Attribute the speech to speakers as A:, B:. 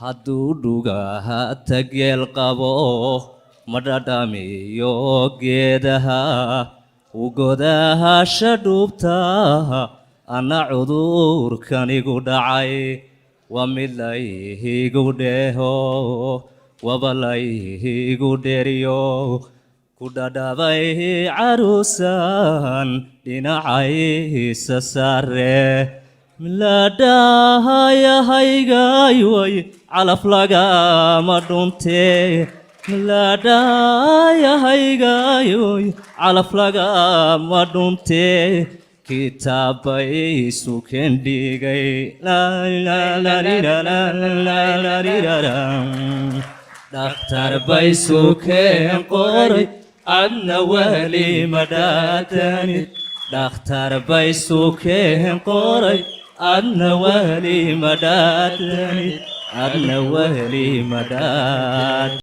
A: hadduu dhugaha tagyeel qabo ma dhadhamiyo geedaha u godahasha dhuubta ana cudurkanigu dhacay waa mid layhigu dheeho waba layhigu dheeriyo ku dhadhabay caruusan dhinacaysa saare miladhahayahaygayway calaf lagama dhuntee miladhahayahaygayway calaf lagama dhuntee kitaabay sukeen dhigay dhakhtar bay sukeen qoray adna weli madhaatanid dhakhtar bay sukeen qoray adna weli madhaatanid adna weli madhaat